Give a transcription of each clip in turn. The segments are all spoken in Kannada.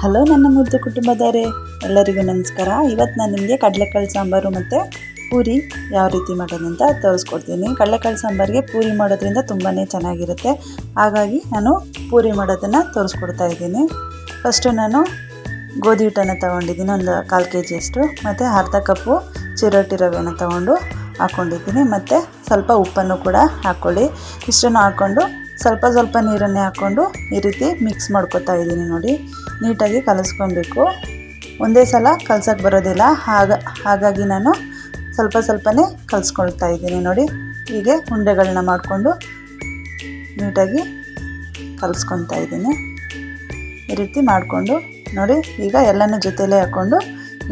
ಹಲೋ ನನ್ನ ಮುದ್ದು ಕುಟುಂಬದವರೇ, ಎಲ್ಲರಿಗೂ ನಮಸ್ಕಾರ. ಇವತ್ತು ನಾನು ನಿಮಗೆ ಕಡಲೆಕಾಳು ಸಾಂಬಾರು ಮತ್ತು ಪೂರಿ ಯಾವ ರೀತಿ ಮಾಡೋದು ಅಂತ ತೋರಿಸ್ಕೊಡ್ತೀನಿ. ಕಡಲೆಕಾಳು ಸಾಂಬಾರಿಗೆ ಪೂರಿ ಮಾಡೋದ್ರಿಂದ ತುಂಬಾ ಚೆನ್ನಾಗಿರುತ್ತೆ. ಹಾಗಾಗಿ ನಾನು ಪೂರಿ ಮಾಡೋದನ್ನು ತೋರಿಸ್ಕೊಡ್ತಾ ಇದ್ದೀನಿ. ಫಸ್ಟು ನಾನು ಗೋಧಿ ಹಿಟ್ಟನ್ನು ತೊಗೊಂಡಿದ್ದೀನಿ, ಒಂದು 1/4 kg ಅಷ್ಟು, ಮತ್ತು ಅರ್ಧ ಕಪ್ಪು ಚಿರೋಟಿ ರವೆಯನ್ನು ತೊಗೊಂಡು ಹಾಕ್ಕೊಂಡಿದ್ದೀನಿ. ಮತ್ತು ಸ್ವಲ್ಪ ಉಪ್ಪನ್ನು ಕೂಡ ಹಾಕ್ಕೊಳ್ಳಿ. ಇಷ್ಟನ್ನು ಹಾಕ್ಕೊಂಡು ಸ್ವಲ್ಪ ನೀರನ್ನೇ ಹಾಕ್ಕೊಂಡು ಈ ರೀತಿ ಮಿಕ್ಸ್ ಮಾಡ್ಕೊತಾ ಇದ್ದೀನಿ. ನೋಡಿ, ನೀಟಾಗಿ ಕಲಿಸ್ಕೊಬೇಕು. ಒಂದೇ ಸಲ ಕಲ್ಸೋಕ್ಕೆ ಬರೋದಿಲ್ಲ, ಹಾಗಾಗಿ ನಾನು ಸ್ವಲ್ಪನೇ ಕಲಿಸ್ಕೊಳ್ತಾ ಇದ್ದೀನಿ. ನೋಡಿ, ಹೀಗೆ ಉಂಡೆಗಳನ್ನ ಮಾಡಿಕೊಂಡು ನೀಟಾಗಿ ಕಲಿಸ್ಕೊತಾ ಇದ್ದೀನಿ. ಈ ರೀತಿ ಮಾಡಿಕೊಂಡು ನೋಡಿ, ಈಗ ಎಲ್ಲನೂ ಜೊತೆಲೇ ಹಾಕ್ಕೊಂಡು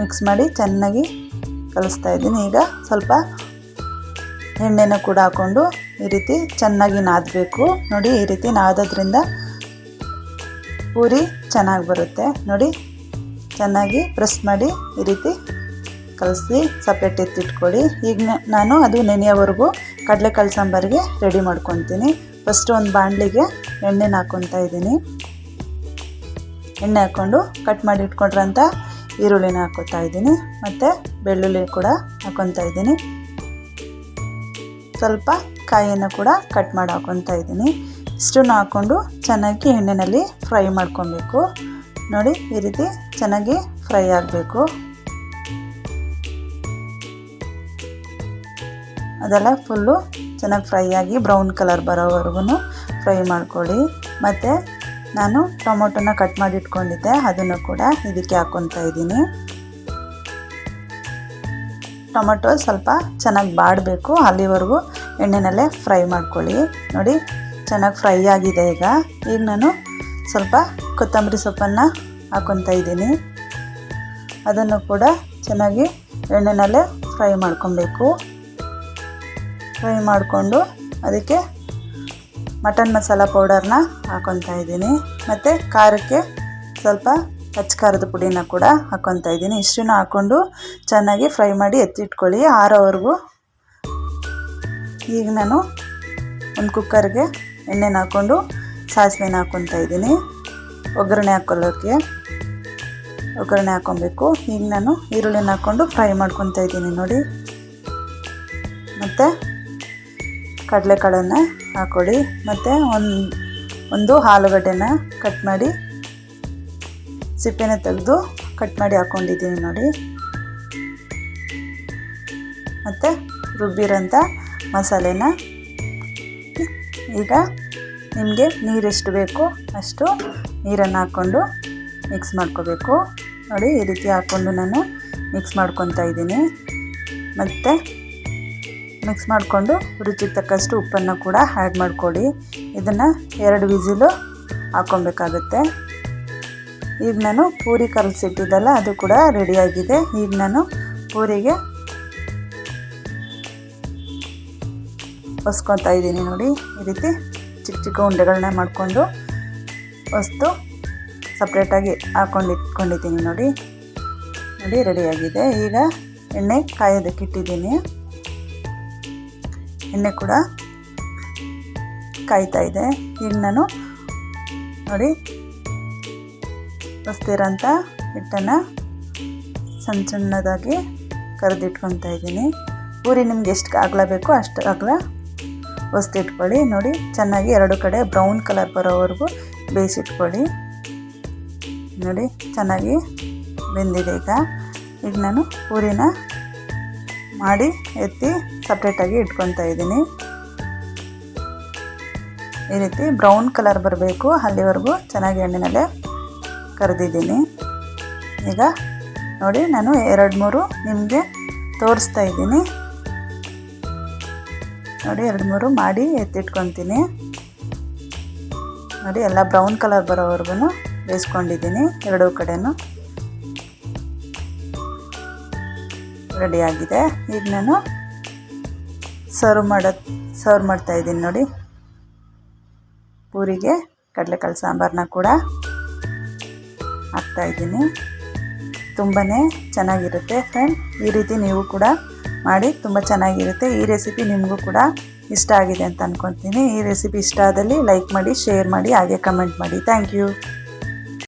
ಮಿಕ್ಸ್ ಮಾಡಿ ಚೆನ್ನಾಗಿ ಕಲಿಸ್ತಾ ಇದ್ದೀನಿ. ಈಗ ಸ್ವಲ್ಪ ಎಣ್ಣೆನ ಕೂಡ ಹಾಕ್ಕೊಂಡು ಈ ರೀತಿ ಚೆನ್ನಾಗಿ ನಾದಬೇಕು. ನೋಡಿ, ಈ ರೀತಿ ನಾದೋದ್ರಿಂದ ಪೂರಿ ಚೆನ್ನಾಗಿ ಬರುತ್ತೆ. ನೋಡಿ, ಚೆನ್ನಾಗಿ ಪ್ರೆಸ್ ಮಾಡಿ ಈ ರೀತಿ ಕಲಸಿ ಸಪ್ರೇಟ್ ಎತ್ತಿಟ್ಕೊಳ್ಳಿ. ಈಗ ನಾನು ಅದು ನೆನೆಯೋವರೆಗೂ ಕಡಲೆಕಾಳು ಸಾಂಬಾರಿಗೆ ರೆಡಿ ಮಾಡ್ಕೊತೀನಿ. ಫಸ್ಟು ಒಂದು ಬಾಣಲಿಗೆ ಎಣ್ಣೆನ ಹಾಕ್ಕೊತಾ ಇದ್ದೀನಿ. ಎಣ್ಣೆ ಹಾಕ್ಕೊಂಡು ಕಟ್ ಮಾಡಿ ಇಟ್ಕೊಂಡ್ರಂಥ ಈರುಳ್ಳಿನ ಹಾಕ್ಕೊತಾ ಇದ್ದೀನಿ, ಮತ್ತು ಬೆಳ್ಳುಳ್ಳಿ ಕೂಡ ಹಾಕ್ಕೊತಾ ಇದ್ದೀನಿ. ಸ್ವಲ್ಪ ಕಾಯಿಯನ್ನು ಕೂಡ ಕಟ್ ಮಾಡಿ ಹಾಕ್ಕೊತಾ ಇದ್ದೀನಿ. ಇಷ್ಟನ್ನು ಹಾಕ್ಕೊಂಡು ಚೆನ್ನಾಗಿ ಎಣ್ಣೆಯಲ್ಲಿ ಫ್ರೈ ಮಾಡ್ಕೊಬೇಕು. ನೋಡಿ, ಈ ರೀತಿ ಚೆನ್ನಾಗಿ ಫ್ರೈ ಆಗಬೇಕು. ಅದೆಲ್ಲ ಫುಲ್ಲು ಚೆನ್ನಾಗಿ ಫ್ರೈ ಆಗಿ ಬ್ರೌನ್ ಕಲರ್ ಬರೋವರೆಗೂ ಫ್ರೈ ಮಾಡ್ಕೊಳ್ಳಿ. ಮತ್ತು ನಾನು ಟೊಮೊಟೊನ ಕಟ್ ಮಾಡಿ ಇಟ್ಕೊಂಡಿದ್ದೆ, ಅದನ್ನು ಕೂಡ ಇದಕ್ಕೆ ಹಾಕ್ಕೊತಾ ಇದ್ದೀನಿ. ಟೊಮೊಟೊ ಸ್ವಲ್ಪ ಚೆನ್ನಾಗಿ ಬಾಡಬೇಕು, ಅಲ್ಲಿವರೆಗೂ ಎಣ್ಣೆನಲ್ಲೇ ಫ್ರೈ ಮಾಡ್ಕೊಳ್ಳಿ. ನೋಡಿ, ಚೆನ್ನಾಗಿ ಫ್ರೈ ಆಗಿದೆ. ಈಗ ನಾನು ಸ್ವಲ್ಪ ಕೊತ್ತಂಬರಿ ಸೊಪ್ಪನ್ನು ಹಾಕ್ಕೊತಾ ಇದ್ದೀನಿ. ಅದನ್ನು ಕೂಡ ಚೆನ್ನಾಗಿ ಎಣ್ಣೆನಲ್ಲೇ ಫ್ರೈ ಮಾಡ್ಕೊಬೇಕು. ಫ್ರೈ ಮಾಡಿಕೊಂಡು ಅದಕ್ಕೆ ಮಟನ್ ಮಸಾಲ ಪೌಡರ್ನ ಹಾಕ್ಕೊತಾ ಇದ್ದೀನಿ, ಮತ್ತು ಖಾರಕ್ಕೆ ಸ್ವಲ್ಪ ಖಾರದ ಪುಡಿನ ಕೂಡ ಹಾಕ್ಕೊತಾ ಇದ್ದೀನಿ. ಇಷ್ಟನ್ನು ಹಾಕ್ಕೊಂಡು ಚೆನ್ನಾಗಿ ಫ್ರೈ ಮಾಡಿ ಎತ್ತಿಟ್ಕೊಳ್ಳಿ ಆರೋವರೆಗೂ. ಈಗ ನಾನು ಒಂದು ಕುಕ್ಕರ್ಗೆ ಎಣ್ಣೆನ ಹಾಕ್ಕೊಂಡು ಸಾಸಿವೆನ ಹಾಕ್ಕೊತಾ ಇದ್ದೀನಿ. ಒಗ್ಗರಣೆ ಹಾಕ್ಕೊಬೇಕು. ಈಗ ನಾನು ಈರುಳ್ಳಿನ ಹಾಕ್ಕೊಂಡು ಫ್ರೈ ಮಾಡ್ಕೊತಾ ಇದ್ದೀನಿ. ನೋಡಿ, ಮತ್ತು ಕಡಲೆಕಾಳನ್ನು ಹಾಕ್ಕೊಳ್ಳಿ, ಮತ್ತು ಒಂದು ಆಲೂಗಡ್ಡೆನ ಕಟ್ ಮಾಡಿ ಸಿಪ್ಪೆನ ತೆಗೆದು ಕಟ್ ಮಾಡಿ ಹಾಕ್ಕೊಂಡಿದ್ದೀನಿ. ನೋಡಿ, ಮತ್ತು ರುಬ್ಬಿರೋಂಥ ಮಸಾಲೆನ ಈಗ ನಿಮಗೆ ನೀರೆಷ್ಟು ಬೇಕು ಅಷ್ಟು ನೀರನ್ನು ಹಾಕ್ಕೊಂಡು ಮಿಕ್ಸ್ ಮಾಡ್ಕೋಬೇಕು. ನೋಡಿ, ಈ ರೀತಿ ಹಾಕ್ಕೊಂಡು ನಾನು ಮಿಕ್ಸ್ ಮಾಡ್ಕೊತಾ ಇದ್ದೀನಿ. ಮತ್ತು ಮಿಕ್ಸ್ ಮಾಡಿಕೊಂಡು ರುಚಿಗೆ ತಕ್ಕಷ್ಟು ಉಪ್ಪನ್ನು ಕೂಡ ಆ್ಯಡ್ ಮಾಡ್ಕೊಳ್ಳಿ. ಇದನ್ನು 2 ವಿಸಿಲು ಹಾಕ್ಕೊಬೇಕಾಗುತ್ತೆ. ಈಗ ನಾನು ಪೂರಿ ಕಲಸಿಟ್ಟಿದ್ದಲ್ಲ, ಅದು ಕೂಡ ರೆಡಿಯಾಗಿದೆ. ಈಗ ನಾನು ಪೂರಿಗೆ ಹೊಸ್ಕೊತಾ ಇದ್ದೀನಿ. ನೋಡಿ, ಈ ರೀತಿ ಚಿಕ್ಕ ಉಂಡೆಗಳನ್ನ ಮಾಡಿಕೊಂಡು ಹೊಸ್ತು ಸಪ್ರೇಟಾಗಿ ಇಟ್ಕೊಂಡಿದ್ದೀನಿ. ನೋಡಿ, ರೆಡಿಯಾಗಿದೆ. ಈಗ ಎಣ್ಣೆ ಕಾಯೋದಕ್ಕೆ ಇಟ್ಟಿದ್ದೀನಿ. ಎಣ್ಣೆ ಕೂಡ ಕಾಯ್ತಾ ಇದೆ. ಈಗ ನಾನು ನೋಡಿ ಹೊಸ್ತಿರೋಂಥ ಹಿಟ್ಟನ್ನು ಸಣ್ಣದಾಗಿ ಕರೆದಿಟ್ಕೊತಾ ಇದ್ದೀನಿ. ಪೂರಿ ನಿಮ್ಗೆ ಎಷ್ಟು ಅಗಲ ಬೇಕೋ ಅಷ್ಟು ಅಗಲ ಹೊಸ್ತಿಟ್ಕೊಳ್ಳಿ. ನೋಡಿ, ಚೆನ್ನಾಗಿ 2 ಕಡೆ ಬ್ರೌನ್ ಕಲರ್ ಬರೋವರೆಗೂ ಬೇಯಿಸಿಟ್ಕೊಳ್ಳಿ. ನೋಡಿ, ಚೆನ್ನಾಗಿ ಬೆಂದಿದೆ. ಈಗ ನಾನು ಪೂರಿನ ಮಾಡಿ ಎತ್ತಿ ಸಪ್ರೇಟಾಗಿ ಇಟ್ಕೊತಾ ಇದ್ದೀನಿ. ಈ ರೀತಿ ಬ್ರೌನ್ ಕಲರ್ ಬರಬೇಕು, ಅಲ್ಲಿವರೆಗೂ ಚೆನ್ನಾಗಿ ಎಣ್ಣೆನಲ್ಲೇ ಕರೆದಿದ್ದೀನಿ. ಈಗ ನೋಡಿ, ನಾನು 2-3 ನಿಮಗೆ ತೋರಿಸ್ತಾ ಇದ್ದೀನಿ. ನೋಡಿ, 2-3 ಮಾಡಿ ಎತ್ತಿಟ್ಕೊತೀನಿ. ನೋಡಿ, ಎಲ್ಲ ಬ್ರೌನ್ ಕಲರ್ ಬರೋವರೆಗೂ ಬೇಯಿಸ್ಕೊಂಡಿದ್ದೀನಿ. 2 ಕಡೆನೂ ರೆಡಿಯಾಗಿದೆ. ಈಗ ನಾನು ಸರ್ವ್ ಮಾಡ್ತಾ ಇದ್ದೀನಿ. ನೋಡಿ, ಪೂರಿಗೆ ಕಡಲೆಕಾಳು ಸಾಂಬಾರನ್ನ ಕೂಡ ಹಾಕ್ತಾಯಿದ್ದೀನಿ. ತುಂಬಾ ಚೆನ್ನಾಗಿರುತ್ತೆ ಫ್ರೆಂಡ್. ಈ ರೀತಿ ನೀವು ಕೂಡ ಮಾಡಿ, ತುಂಬ ಚೆನ್ನಾಗಿರುತ್ತೆ. ಈ ರೆಸಿಪಿ ನಿಮಗೂ ಕೂಡ ಇಷ್ಟ ಆಗಿದೆ ಅಂತ ಅಂದ್ಕೊತೀನಿ. ಈ ರೆಸಿಪಿ ಇಷ್ಟ ಆದಲ್ಲಿ ಲೈಕ್ ಮಾಡಿ, ಶೇರ್ ಮಾಡಿ, ಹಾಗೆ ಕಮೆಂಟ್ ಮಾಡಿ. Thank you.